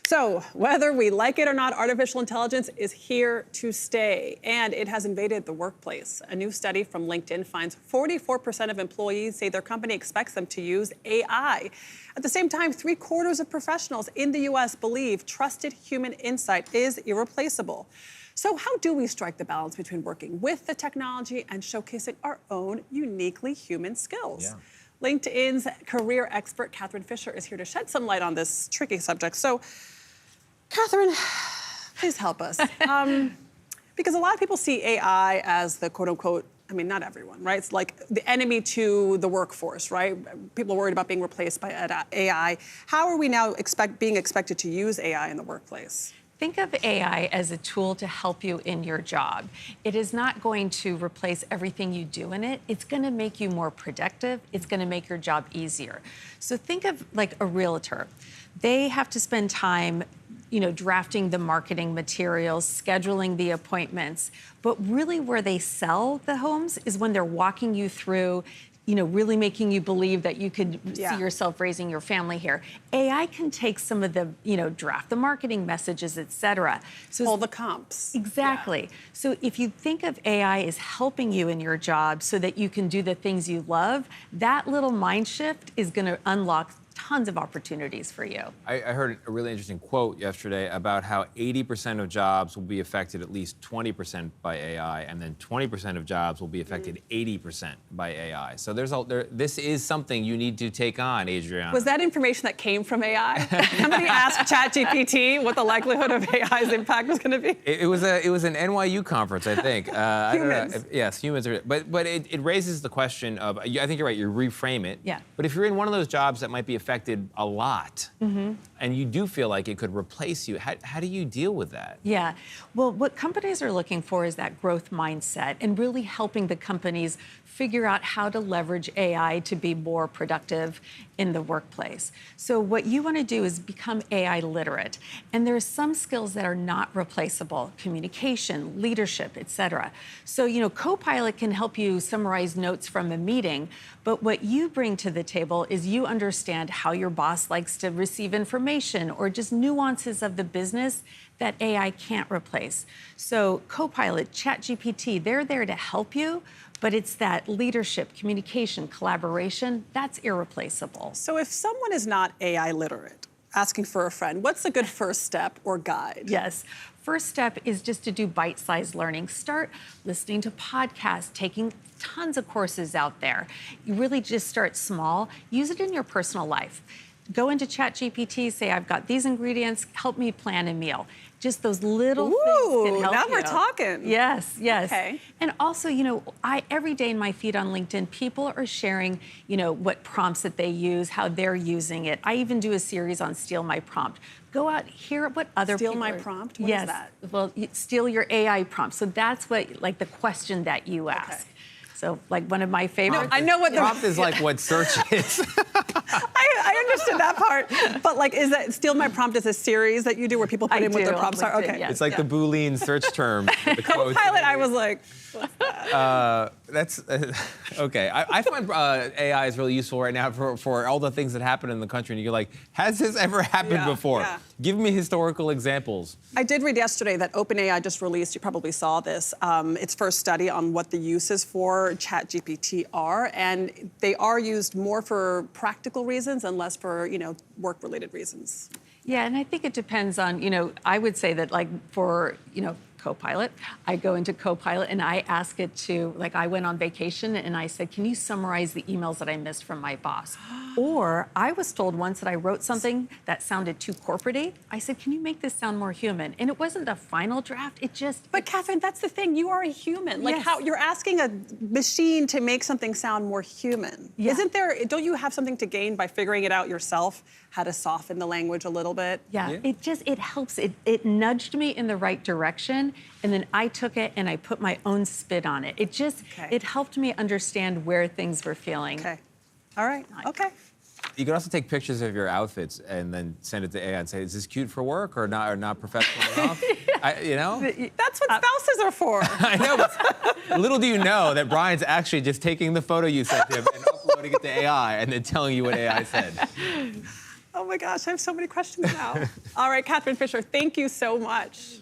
So, whether we like it or not, artificial intelligence is here to stay, and it has invaded the workplace. A new study from LinkedIn finds 44% of employees say their company expects them to use AI. At the same time, 3/4 of professionals in the U.S. believe trusted human insight is irreplaceable. So how do we strike the balance between working with the technology and showcasing our own uniquely human skills? Yeah. LinkedIn's career expert, Catherine Fisher, is here to shed some light on this tricky subject. So, Catherine, please help us. Because a lot of people see AI as the quote-unquote, I mean, not everyone, right? It's like the enemy to the workforce, right? People are worried about being replaced by AI. How are we now being expected to use AI in the workplace? Think of AI as a tool to help you in your job. It is not going to replace everything you do in it. It's going to make you more productive. It's going to make your job easier. So think of like a realtor. They have to spend time, drafting the marketing materials, scheduling the appointments. But really where they sell the homes is when they're walking you through, really making you believe that you could see yourself raising your family here. AI can take some of the, draft the marketing messages, et cetera. So all the comps. Exactly. Yeah. So if you think of AI as helping you in your job so that you can do the things you love, that little mind shift is going to unlock tons of opportunities for you. I heard a really interesting quote yesterday about how 80% of jobs will be affected at least 20% by AI, and then 20% of jobs will be affected 80% by AI. So this is something you need to take on, Adriana. Was that information that came from AI? Somebody asked ChatGPT what the likelihood of AI's impact was going to be? It was an NYU conference, I think. Humans. I don't know yes, humans are. But it raises the question of, I think you're right, you reframe it. Yeah. But if you're in one of those jobs that might be affected a lot, and you do feel like it could replace you, how do you deal with that? Yeah, well, what companies are looking for is that growth mindset and really helping the companies figure out how to leverage AI to be more productive in the workplace. So what you want to do is become AI literate. And there are some skills that are not replaceable: communication, leadership, et cetera. So, Copilot can help you summarize notes from a meeting, but what you bring to the table is you understand how your boss likes to receive information or just nuances of the business that AI can't replace. So Copilot, ChatGPT, they're there to help you, but it's that leadership, communication, collaboration, that's irreplaceable. So if someone is not AI literate, asking for a friend, what's a good first step or guide? Yes. First step is just to do bite-sized learning. Start listening to podcasts, taking tons of courses out there. You really just start small. Use it in your personal life. Go into ChatGPT, say, I've got these ingredients, help me plan a meal. Just those little things can help now you. we're talking. Yes, yes. Okay. And also, every day in my feed on LinkedIn, people are sharing, what prompts that they use, how they're using it. I even do a series on Steal My Prompt. Go out, hear what other Steal people My are... Prompt? What yes. is that? Well, steal your AI prompt. So that's what, the question that you ask. Okay. So, one of my favorites. I know what the prompt is like what search is. I understood that part, but is that Steal My Prompt is a series that you do where people put in what their prompts are? Okay. Yes, it's like the Boolean search term. The quotes. Copilot, I was like, what's that? That's okay. I find AI is really useful right now for all the things that happen in the country, and you're like, has this ever happened before? Yeah. Give me historical examples. I did read yesterday that OpenAI just released, you probably saw this, its first study on what the uses for ChatGPT are, and they are used more for practical reasons and less for, work-related reasons. Yeah, and I think it depends on, I would say that for, Copilot, I go into Copilot and I ask it to, I went on vacation and I said, can you summarize the emails that I missed from my boss? Or I was told once that I wrote something that sounded too corporate-y. I said, can you make this sound more human? And it wasn't a final draft, it just... But Catherine, that's the thing, you are a human. Yes. How you're asking a machine to make something sound more human. Yeah. Don't you have something to gain by figuring it out yourself, how to soften the language a little bit? Yeah. It helps. It nudged me in the right direction, and then I took it and I put my own spin on it. It helped me understand where things were feeling. Okay. All right. Okay. You can also take pictures of your outfits and then send it to AI and say, is this cute for work or not professional enough? That's what spouses are for. I know, but little do you know that Brian's actually just taking the photo you sent him and uploading it to AI and then telling you what AI said. Oh my gosh, I have so many questions now. All right, Catherine Fisher, thank you so much.